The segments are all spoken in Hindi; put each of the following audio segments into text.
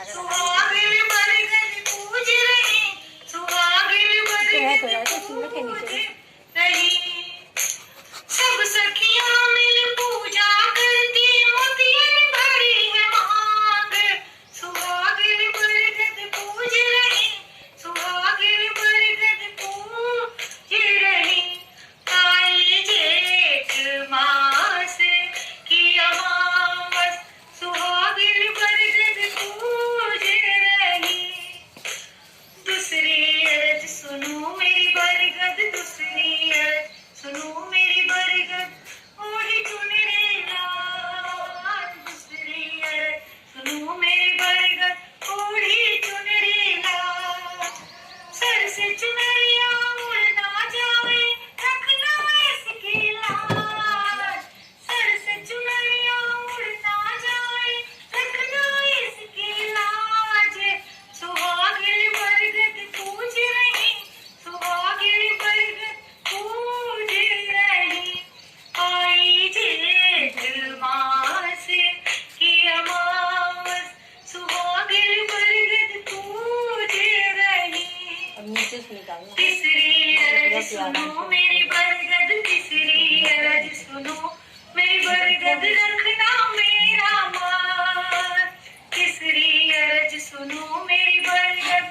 सुहागिन बरगद पूज रही, सुहागिन बरगद पूज रही। सब सखियां मिल पूजा करती, मोतियन भरी है मांग। सुहागिन बरगद पूज रही, सुहागिन बरगद पूज रही। आई जेठ मास की अमावस, सुहागिन बरगद पूज रही। दूसरी अरज सुनो मेरी बरगद, दूसरी अरज सुनो मेरी बरगद, ओढ़ी चुनरी लाल। दूसरी अरज सुनो मेरी बरगद, ओढ़ी चुनरी लाल। सर से चुनरिया उड़ ना जाए, रखना इसकी लाज। सर से चुनरिया उड़ ना जाए, रखना इसकी लाज। सुहागिन बरगद पूज रही, सुहागिन बरगद पूज रही। आई जेठ मास की अमावस, सुहागिन बरगद पूज रही। तीसरी अरज सुनो मेरी बरगद, तीसरी अरज सुनो मेरी बरगद, रखना मेरा मान। तीसरी अरज सुनो मेरी बरगद,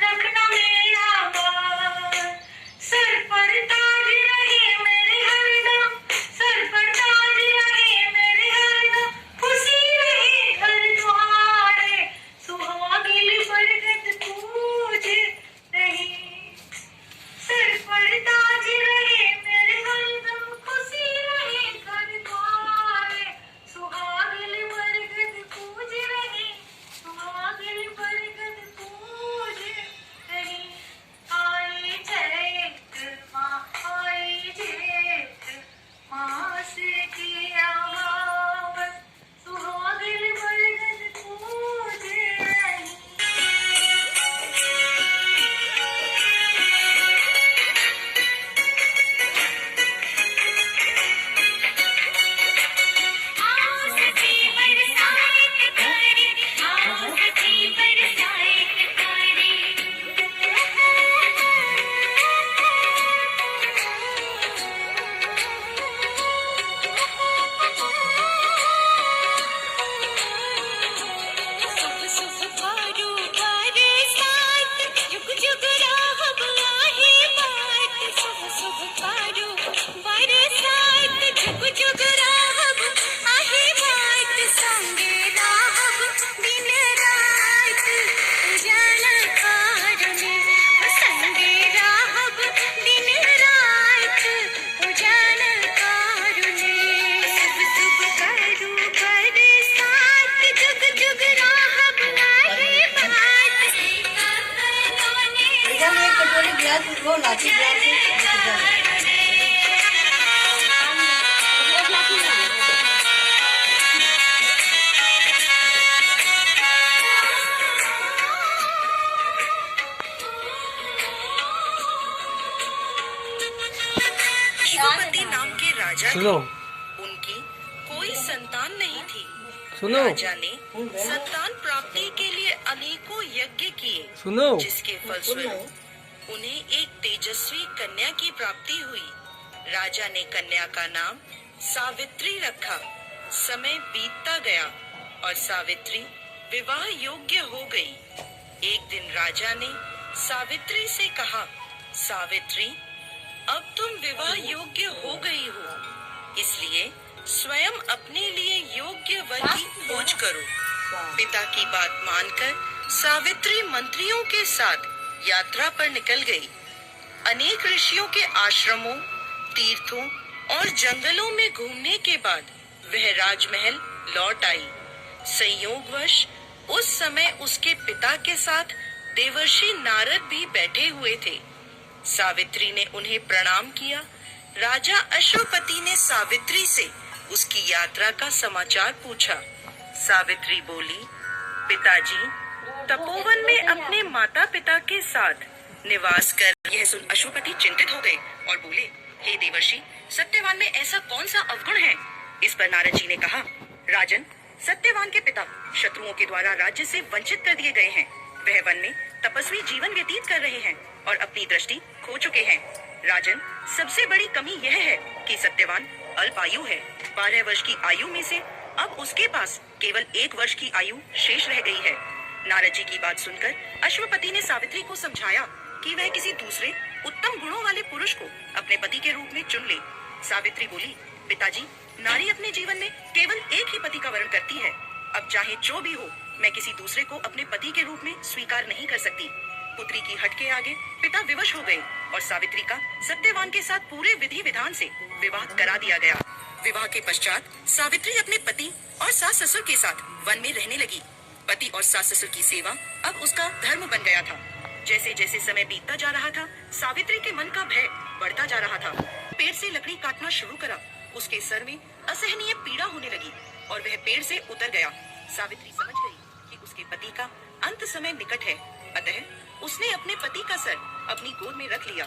रखना मेरा मान। सर पर ताज रहे मेरे हरदम, सर पर ताज रहे मेरे हरदम, खुशी रहे घर द्वारे। सुहागिन बरगद पूज रही। सर पर ताज रहे मेरे हरदम, खुशी रहे घर द्वारे। सुहागिन बरगद पूज रही, सुहागिन बरगद पूज रही। आई जेठ मास की अमावस, सुहागिन बरगद पूज रही। शिवपति नाम के राजा थे। उनकी कोई संतान नहीं थी। राजा ने संतान प्राप्ति के लिए अनेकों यज्ञ किए, जिसके फलस्वरूप उन्हें एक तेजस्वी कन्या की प्राप्ति हुई। राजा ने कन्या का नाम सावित्री रखा। समय बीतता गया और सावित्री विवाह योग्य हो गई। एक दिन राजा ने सावित्री से कहा, सावित्री, अब तुम विवाह योग्य हो गई हो, इसलिए स्वयं अपने लिए योग्य वर की खोज करो। पिता की बात मानकर सावित्री मंत्रियों के साथ यात्रा पर निकल गई। अनेक ऋषियों के आश्रमों, तीर्थों और जंगलों में घूमने के बाद वह राजमहल लौट आई। संयोगवश उस समय उसके पिता के साथ देवर्षि नारद भी बैठे हुए थे। सावित्री ने उन्हें प्रणाम किया। राजा अश्वपति ने सावित्री से उसकी यात्रा का समाचार पूछा। सावित्री बोली, पिताजी, तपोवन में अपने माता पिता के साथ निवास कर। यह सुन अश्वपति चिंतित हो गए और बोले, हे देवर्षि, सत्यवान में ऐसा कौन सा अवगुण है? इस पर नारद जी ने कहा, राजन, सत्यवान के पिता शत्रुओं के द्वारा राज्य से वंचित कर दिए गए हैं। वह वन में तपस्वी जीवन व्यतीत कर रहे हैं और अपनी दृष्टि खो चुके हैं। राजन, सबसे बड़ी कमी यह है कि सत्यवान अल्पायु है। 12 वर्ष की आयु में से अब उसके पास केवल 1 वर्ष की आयु शेष रह गई है। नारद जी की बात सुनकर अश्वपति ने सावित्री को समझाया कि वह किसी दूसरे उत्तम गुणों वाले पुरुष को अपने पति के रूप में चुन ले। सावित्री बोली, पिताजी, नारी अपने जीवन में केवल एक ही पति का वरण करती है। अब चाहे जो भी हो, मैं किसी दूसरे को अपने पति के रूप में स्वीकार नहीं कर सकती। पुत्री की हट के आगे पिता विवश हो गए और सावित्री का सत्यवान के साथ पूरे विधि विधान से विवाह करा दिया गया। विवाह के पश्चात सावित्री अपने पति और सास ससुर के साथ वन में रहने लगी। पति और सास ससुर की सेवा अब उसका धर्म बन गया था। जैसे जैसे समय बीतता जा रहा था, सावित्री के मन का भय बढ़ता जा रहा था। पेड़ से लकड़ी काटना शुरू करा। उसके सर में असहनीय पीड़ा होने लगी और वह पेड़ से उतर गया। सावित्री समझ गई कि उसके पति का अंत समय निकट है, अतः उसने अपने पति का सर अपनी गोद में रख लिया।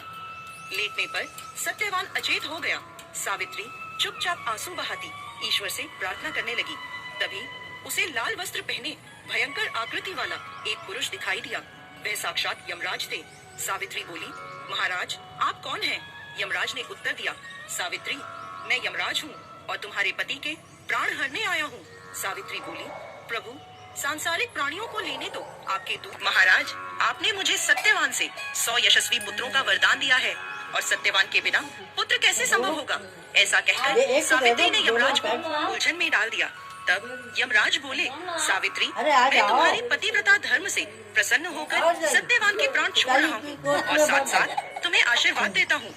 लेटने पर सत्यवान अचेत हो गया। सावित्री चुपचाप आंसू बहाती ईश्वर से प्रार्थना करने लगी। तभी उसे लाल वस्त्र पहने भयंकर आकृति वाला एक पुरुष दिखाई दिया। वह साक्षात यमराज थे। सावित्री बोली, महाराज, आप कौन हैं? यमराज ने उत्तर दिया, सावित्री, मैं यमराज हूँ और तुम्हारे पति के प्राण हरने आया हूँ। सावित्री बोली, प्रभु, सांसारिक प्राणियों को लेने तो आपके दूत। महाराज, आपने मुझे सत्यवान से 100 यशस्वी पुत्रों का वरदान दिया है और सत्यवान के बिना पुत्र कैसे संभव होगा? ऐसा कहकर सावित्री ने यमराज को उलझन में डाल दिया। तब यमराज बोले, सावित्री, मैं तुम्हारी पतिव्रता धर्म से प्रसन्न होकर सत्यवान के प्राण छोड़ रहा हूँ और साथ साथ तुम्हें आशीर्वाद देता हूँ।